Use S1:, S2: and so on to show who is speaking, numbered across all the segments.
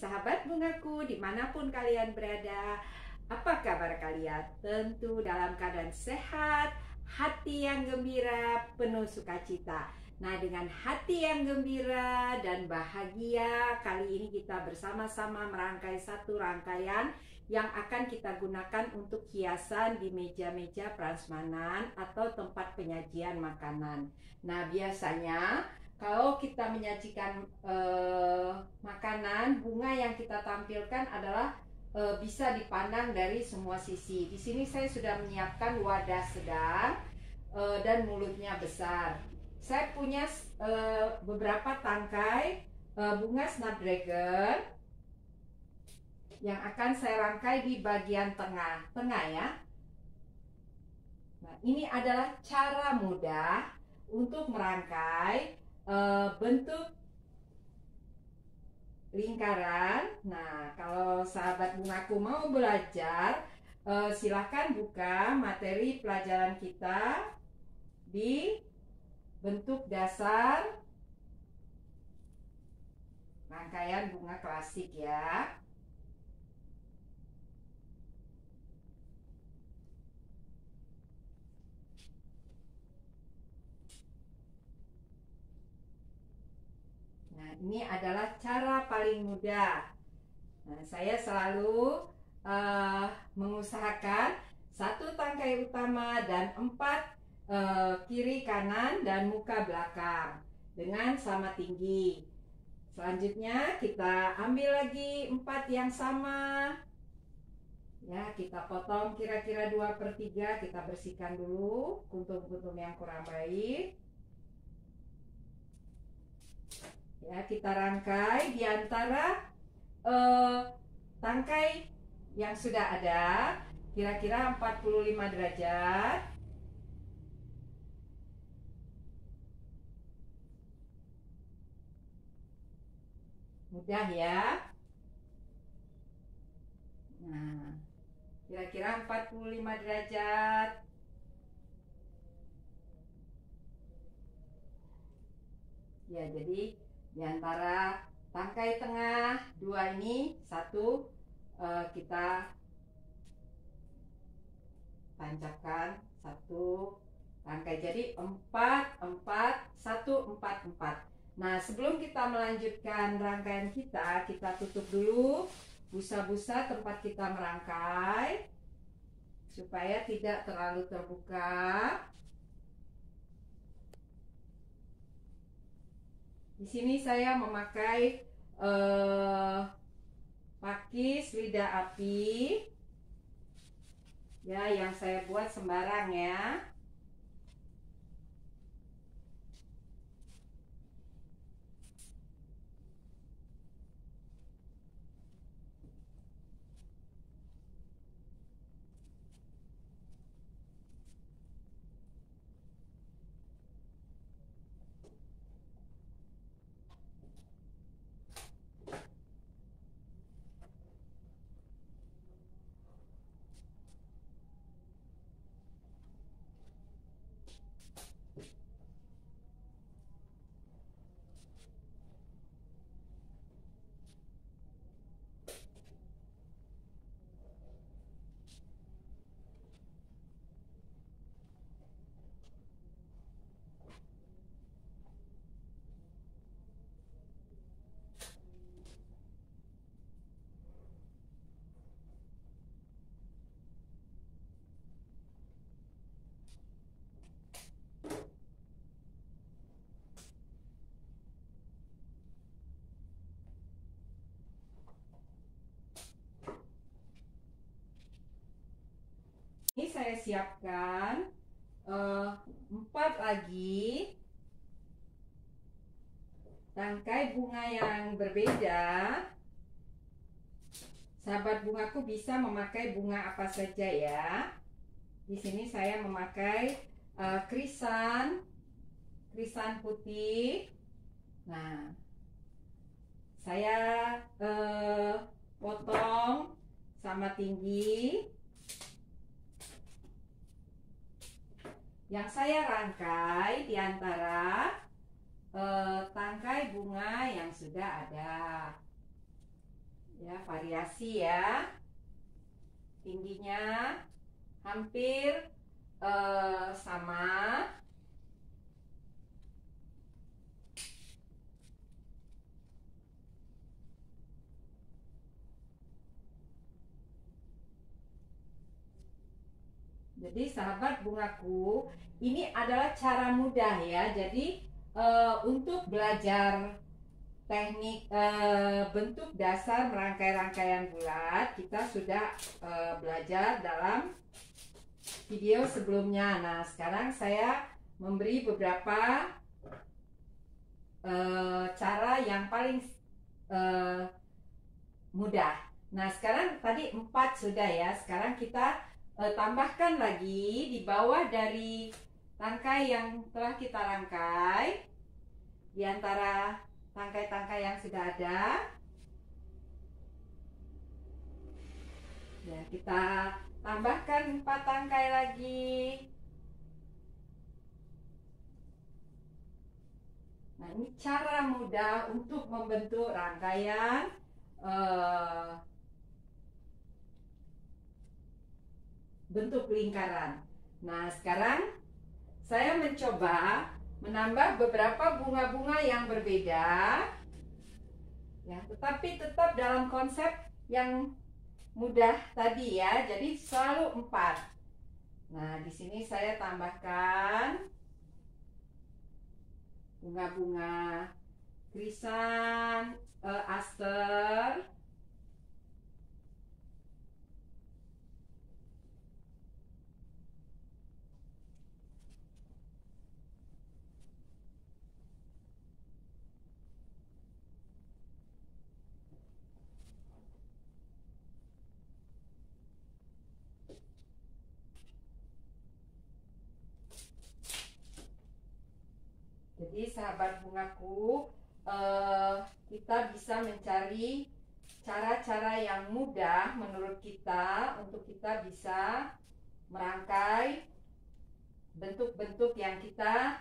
S1: sahabat bungaku dimanapun kalian berada. Apa kabar kalian? Tentu dalam keadaan sehat, hati yang gembira, penuh sukacita. Nah, dengan hati yang gembira dan bahagia, kali ini kita bersama-sama merangkai satu rangkaian yang akan kita gunakan untuk hiasan di meja-meja prasmanan atau tempat penyajian makanan. Nah, biasanya kalau kita menyajikan makanan, bunga yang kita tampilkan adalah bisa dipandang dari semua sisi. Di sini saya sudah menyiapkan wadah sedang dan mulutnya besar. Saya punya beberapa tangkai bunga snapdragon yang akan saya rangkai di bagian tengah ya. Nah, ini adalah cara mudah untuk merangkai bentuk lingkaran. Nah, kalau sahabat bungaku mau belajar, silahkan buka materi pelajaran kita di bentuk dasar rangkaian bunga klasik ya. Nah, ini adalah cara paling mudah. Nah, saya selalu mengusahakan satu tangkai utama dan 4 kiri kanan dan muka belakang dengan sama tinggi. Selanjutnya kita ambil lagi 4 yang sama. Ya, kita potong kira-kira 2/3. Kita bersihkan dulu kuntum-kuntum yang kurang baik. Ya, kita rangkai di antara tangkai yang sudah ada kira-kira 45 derajat. Mudah ya. Nah, kira-kira 45 derajat. Ya, jadi di antara tangkai tengah 2 ini, 1 kita tancapkan 1 tangkai. Jadi 4, 4, 1, 4, 4. Nah, sebelum kita melanjutkan rangkaian kita tutup dulu busa-busa tempat kita merangkai supaya tidak terlalu terbuka. Di sini saya memakai pakis lidah api ya, yang saya buat sembarang ya. Ini saya siapkan 4 lagi tangkai bunga yang berbeda. Sahabat bungaku bisa memakai bunga apa saja ya. Di sini saya memakai krisan putih. Nah, saya potong sama tinggi. Yang saya rangkai di antara tangkai bunga yang sudah ada. variasi ya. Tingginya hampir sama. Jadi sahabat bungaku, ini adalah cara mudah ya. Jadi untuk belajar teknik bentuk dasar merangkai rangkaian bulat, kita sudah belajar dalam video sebelumnya. Nah, sekarang saya memberi beberapa cara yang paling mudah. Nah, sekarang tadi 4 sudah ya. Sekarang kita tambahkan lagi di bawah dari tangkai yang telah kita rangkai, di antara tangkai-tangkai yang sudah ada. Ya, kita tambahkan 4 tangkai lagi. Nah, ini cara mudah untuk membentuk rangkaian bentuk lingkaran. Nah, sekarang saya mencoba menambah beberapa bunga-bunga yang berbeda. Ya, tetapi tetap dalam konsep yang mudah tadi ya. Jadi selalu 4. Nah, di sini saya tambahkan bunga-bunga krisan, aster. Jadi sahabat bungaku, kita bisa mencari cara-cara yang mudah menurut kita untuk kita bisa merangkai bentuk-bentuk yang kita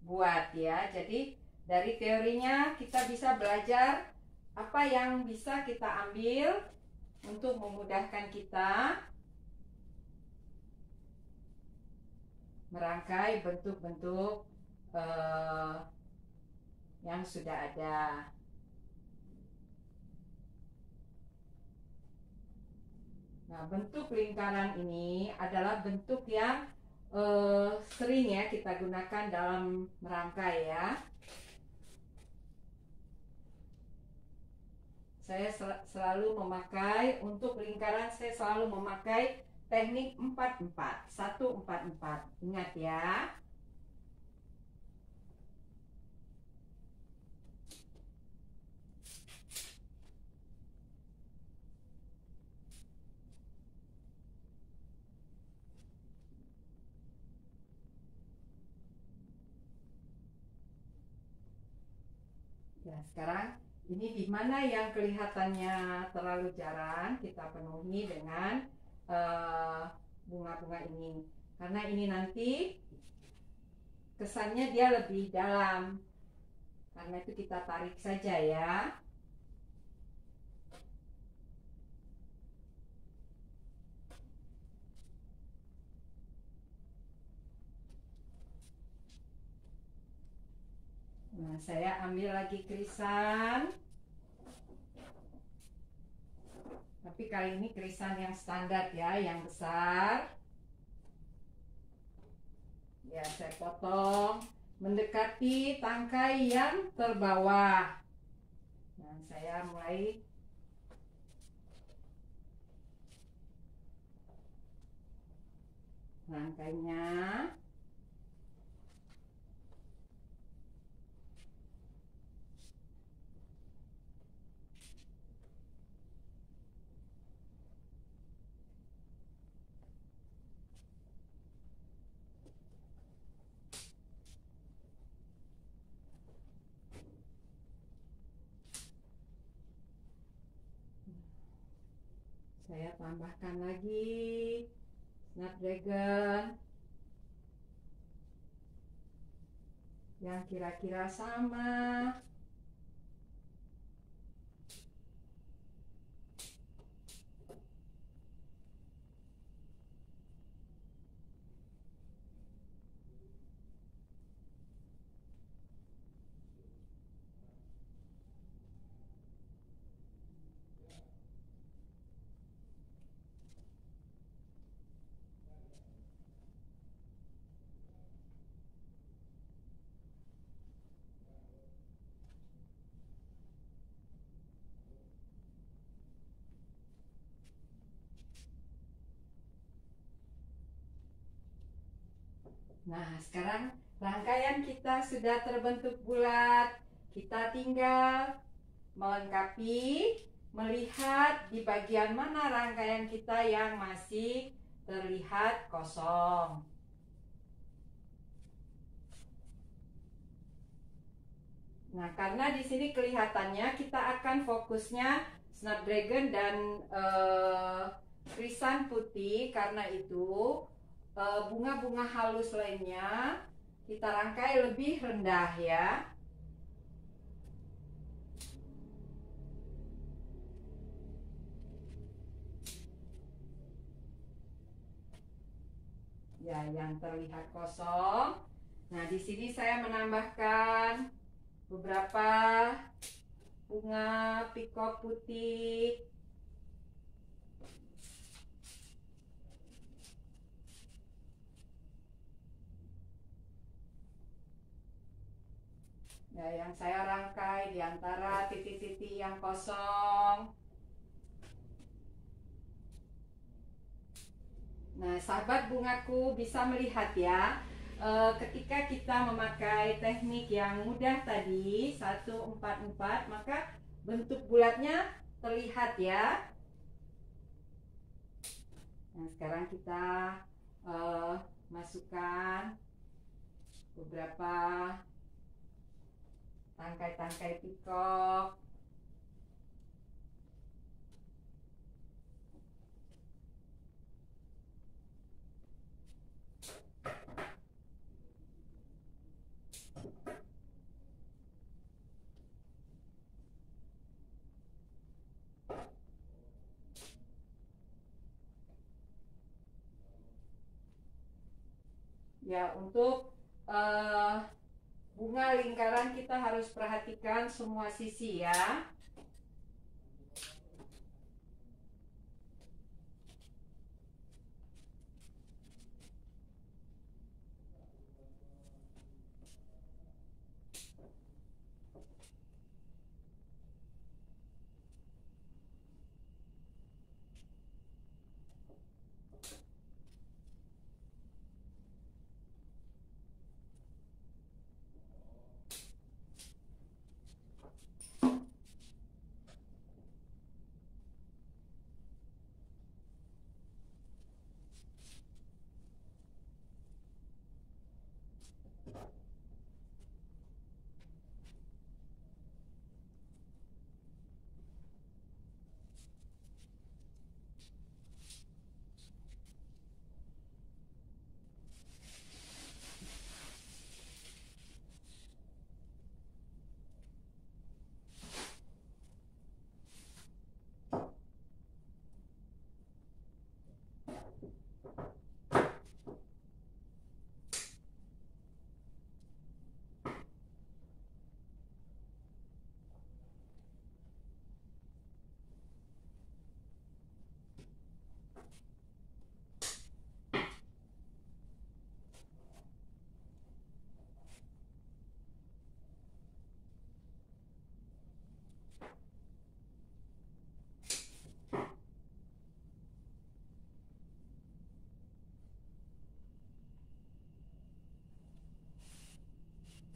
S1: buat ya. Jadi dari teorinya kita bisa belajar apa yang bisa kita ambil untuk memudahkan kita merangkai bentuk-bentuk yang sudah ada. Nah, bentuk lingkaran ini adalah bentuk yang sering ya kita gunakan dalam merangkai ya. Saya selalu memakai untuk lingkaran, saya selalu memakai teknik 4-4, 1-4-4. Ingat ya. Ya, sekarang ini di mana yang kelihatannya terlalu jarang, kita penuhi dengan bunga-bunga ini. Karena ini nanti kesannya dia lebih dalam. Karena itu kita tarik saja ya. Nah, saya ambil lagi krisan. Tapi kali ini krisan yang standar ya, yang besar. Ya, saya potong mendekati tangkai yang terbawah. Nah, saya mulai rangkainya. Saya tambahkan lagi snapdragon yang kira-kira sama. Nah, sekarang rangkaian kita sudah terbentuk bulat. Kita tinggal melengkapi, melihat di bagian mana rangkaian kita yang masih terlihat kosong. Nah, karena di sini kelihatannya kita akan fokusnya Snapdragon dan krisan putih, karena itu bunga-bunga halus lainnya kita rangkai lebih rendah ya. Ya, yang terlihat kosong. Nah, di sini saya menambahkan beberapa bunga pikok putih. Ya, yang saya rangkai di antara titik-titik yang kosong. Nah, sahabat bungaku bisa melihat ya, ketika kita memakai teknik yang mudah tadi 144, maka bentuk bulatnya terlihat ya. Nah, sekarang kita masukkan beberapa tangkai-tangkai pikok. Ya, untuk bunga lingkaran kita harus perhatikan semua sisi ya.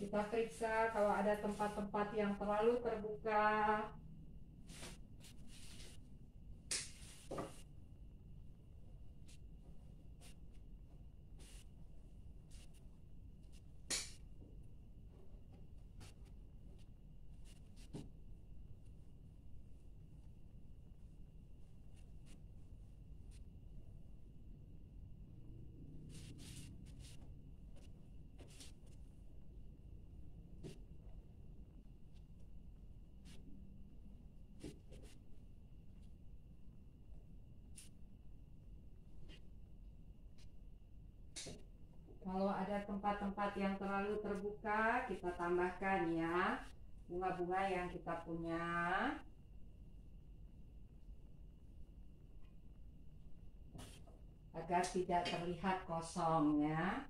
S1: Kita periksa kalau ada tempat-tempat yang terlalu terbuka. Kalau ada tempat-tempat yang terlalu terbuka, kita tambahkan ya bunga-bunga yang kita punya. Agar tidak terlihat kosong ya.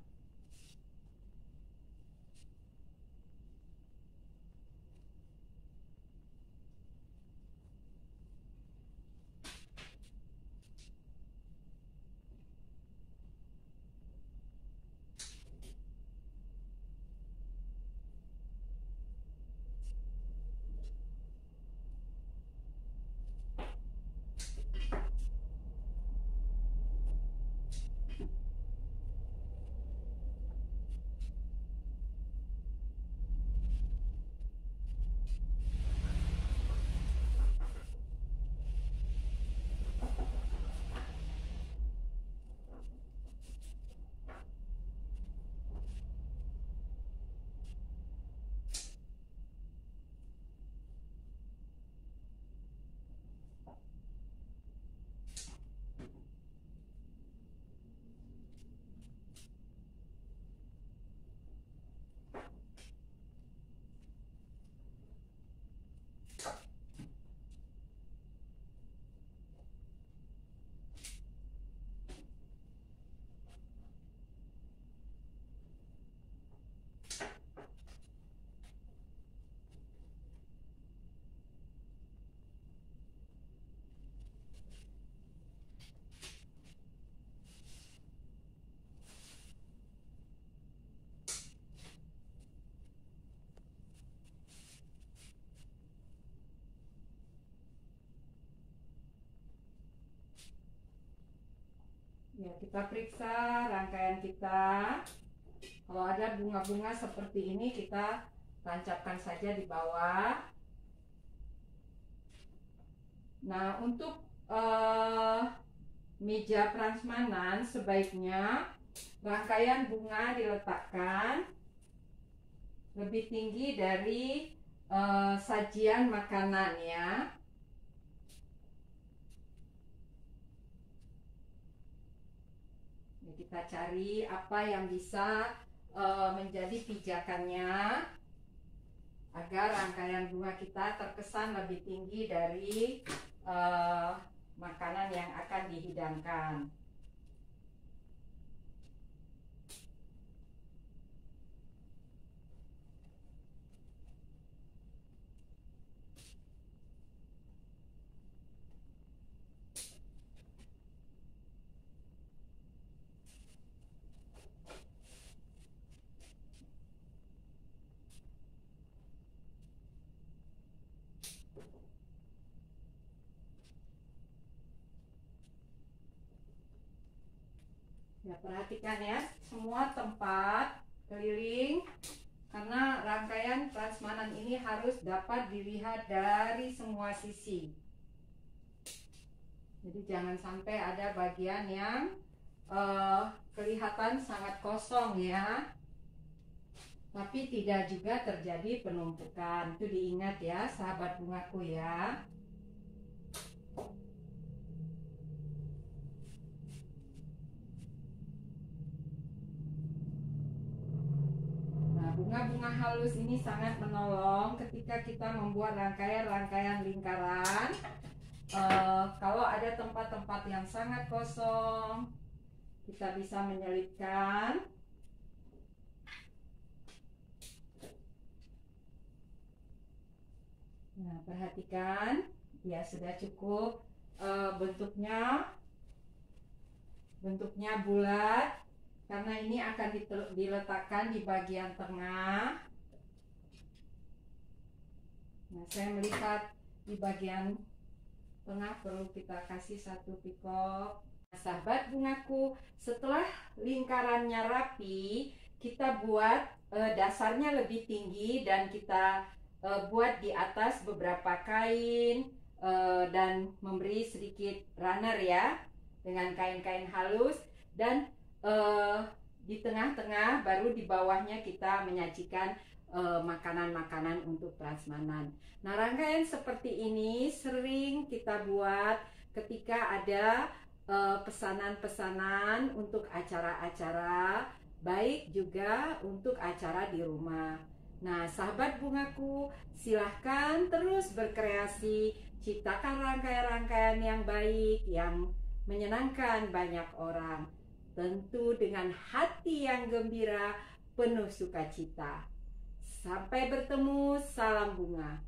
S1: Ya, kita periksa rangkaian kita. Kalau ada bunga-bunga seperti ini, kita tancapkan saja di bawah. Nah, untuk meja prasmanan sebaiknya rangkaian bunga diletakkan lebih tinggi dari sajian makanan ya. Kita cari apa yang bisa menjadi pijakannya agar rangkaian bunga kita terkesan lebih tinggi dari makanan yang akan dihidangkan. Ya, perhatikan ya, semua tempat keliling, karena rangkaian prasmanan ini harus dapat dilihat dari semua sisi. Jadi jangan sampai ada bagian yang kelihatan sangat kosong ya, tapi tidak juga terjadi penumpukan. Itu diingat ya, sahabat bungaku ya. Bunga-bunga halus ini sangat menolong ketika kita membuat rangkaian-rangkaian lingkaran. Kalau ada tempat-tempat yang sangat kosong, kita bisa menyelipkan. Nah, perhatikan, ya sudah cukup. Bentuknya bulat. Karena ini akan diletakkan di bagian tengah. Nah, saya melihat di bagian tengah perlu kita kasih satu pikok. Nah, sahabat bungaku, setelah lingkarannya rapi, kita buat dasarnya lebih tinggi dan kita buat di atas beberapa kain dan memberi sedikit runner ya, dengan kain-kain halus, dan di tengah-tengah baru di bawahnya kita menyajikan makanan-makanan untuk prasmanan. Nah, rangkaian seperti ini sering kita buat ketika ada pesanan-pesanan untuk acara-acara, baik juga untuk acara di rumah. Nah, sahabat bungaku, silahkan terus berkreasi, ciptakan rangkaian-rangkaian yang baik, yang menyenangkan banyak orang. Tentu dengan hati yang gembira, penuh sukacita. Sampai bertemu, salam bunga.